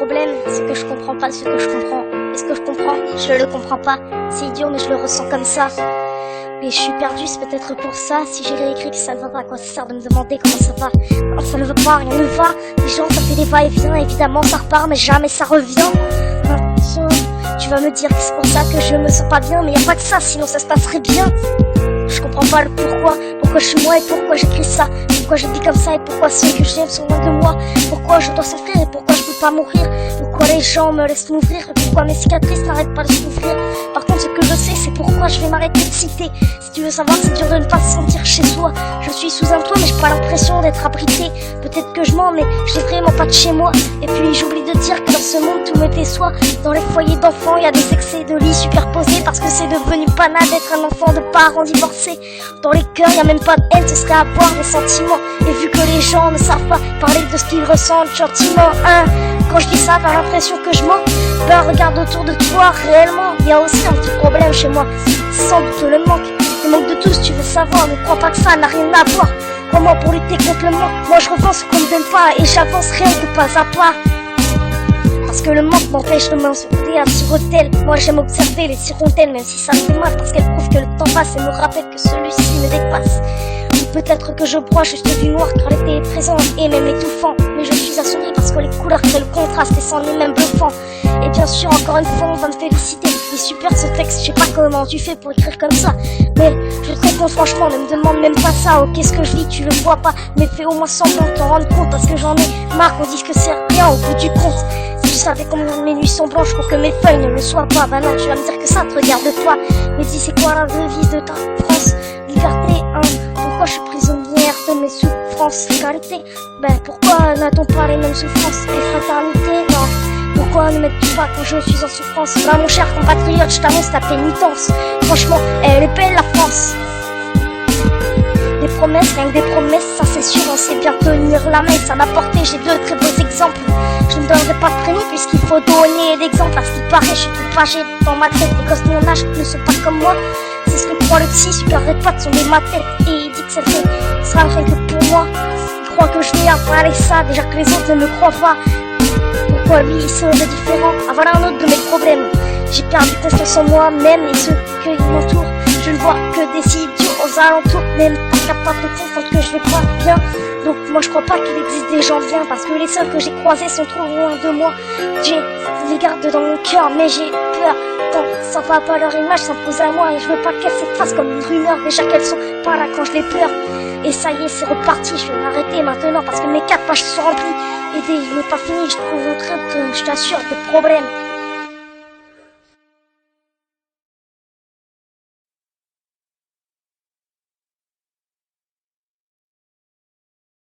problème, c'est que je comprends pas ce que je comprends. Et ce que je comprends, je le comprends pas. C'est idiot, mais je le ressens comme ça. Mais je suis perdue, c'est peut-être pour ça. Si j'ai réécrit que ça ne va pas, à quoi ça sert de me demander comment ça va? Non, ça ne va pas, rien ne va. Les gens, ça fait des va-et-vient, évidemment ça repart, mais jamais ça revient. Maintenant, tu vas me dire que c'est pour ça que je me sens pas bien, mais y a pas que ça, sinon ça se passerait bien. Je comprends pas le pourquoi je suis moi et pourquoi j'écris ça, pourquoi je vis comme ça et pourquoi ceux que j'aime sont loin de moi, pourquoi je dois souffrir et pourquoi je peux pas mourir, pourquoi les gens me laissent m'ouvrir et pourquoi mes cicatrices n'arrêtent pas de s'ouvrir. Par contre, ce que je sais, c'est pourquoi je vais m'arrêter de citer. Si tu veux savoir, c'est dur de ne pas se sentir chez soi. Je suis sous un toit, mais j'ai pas l'impression d'être abrité. Peut-être que je mens, mais j'ai vraiment pas de chez moi. Et puis j'oublie de dire que dans ce monde tout me déçoit. Dans les foyers d'enfants, il y a des excès de lits superposés parce que c'est devenu banal d'être un enfant de parents divorcés. Dans les cœurs, y a même pas de haine, ce serait avoir des sentiments. Et vu que les gens ne savent pas parler de ce qu'ils ressentent gentiment, hein. Quand je dis ça, t'as l'impression que je mens. Ben regarde autour de toi, réellement, il y a aussi un petit problème chez moi. C'est sans doute le manque de tous, tu veux savoir. Ne crois pas que ça n'a rien à voir. Comment pour lutter contre le manque, moi je revends ce qu'on me donne pas et j'avance rien que pas à pas. Parce que le manque m'empêche de m'insulter à sur-hôtel. Moi j'aime observer les hirondelles, même si ça me fait mal, parce qu'elles prouvent que le temps passe et me rappellent que celui-ci me dépasse. Ou peut-être que je broie juste du noir car l'été est présent et même étouffant. Mais je suis assourdie parce que les couleurs créent le contraste et c'en est même bluffant. Et bien sûr, encore une fois, on va me féliciter. Il est super ce texte, je sais pas comment tu fais pour écrire comme ça. Mais je te réponds franchement, ne me demande même pas ça. Ok, ce que je lis, tu le vois pas, mais fais au moins semblant de t'en rendre compte. Parce que j'en ai marre qu'on dise que c'est rien au bout du compte. Si tu savais combien mes nuits sont blanches pour que mes feuilles ne le soient pas. Bah non, tu vas me dire que ça te regarde toi. Mais dis, c'est quoi la devise de ta France? Liberté, hein. Pourquoi je suis prisonnière de mes souffrances? Égalité, ben pourquoi n'a-t-on pas les mêmes souffrances? Et fraternité, non. Pourquoi ne m'aides-tu pas quand je suis en souffrance? Bah mon cher compatriote, je t'annonce ta pénitence. Franchement, elle est belle la France. Des promesses, rien que des promesses, ça c'est sûr, on sait bien tenir la messe. À ma portée, j'ai deux très beaux exemples. Je ne donnerai pas de prénom puisqu'il faut donner d'exemple. À ce qui paraît, je suis tout âgé dans ma tête. Les gosses de mon âge ne sont pas comme moi. C'est ce que croit le psy, super potes sont des ma tête. Et il dit que ça fait, ça rien que pour moi. Il croit que je vais avaler ça, déjà que les autres ne me croient pas. Pourquoi lui il serait différent? Ah voilà un autre de mes problèmes. J'ai perdu confiance en moi-même et ceux qui m'entourent. Je ne vois que des idiots aux alentours, même pas capable de comprendre que je vais pas bien. Donc moi je crois pas qu'il existe des gens bien, parce que les seuls que j'ai croisés sont trop loin de moi. J'ai les garde dans mon cœur, mais j'ai peur quand ça va pas leur image s'impose à moi. Et je veux pas qu'elles s'effacent comme une rumeur, déjà qu'elles sont pas là quand je les pleure. Et ça y est, c'est reparti, je vais m'arrêter maintenant parce que mes 4 pages sont remplies. Et dès que je n'ai pas fini, je trouve un truc, je t'assure, de problème.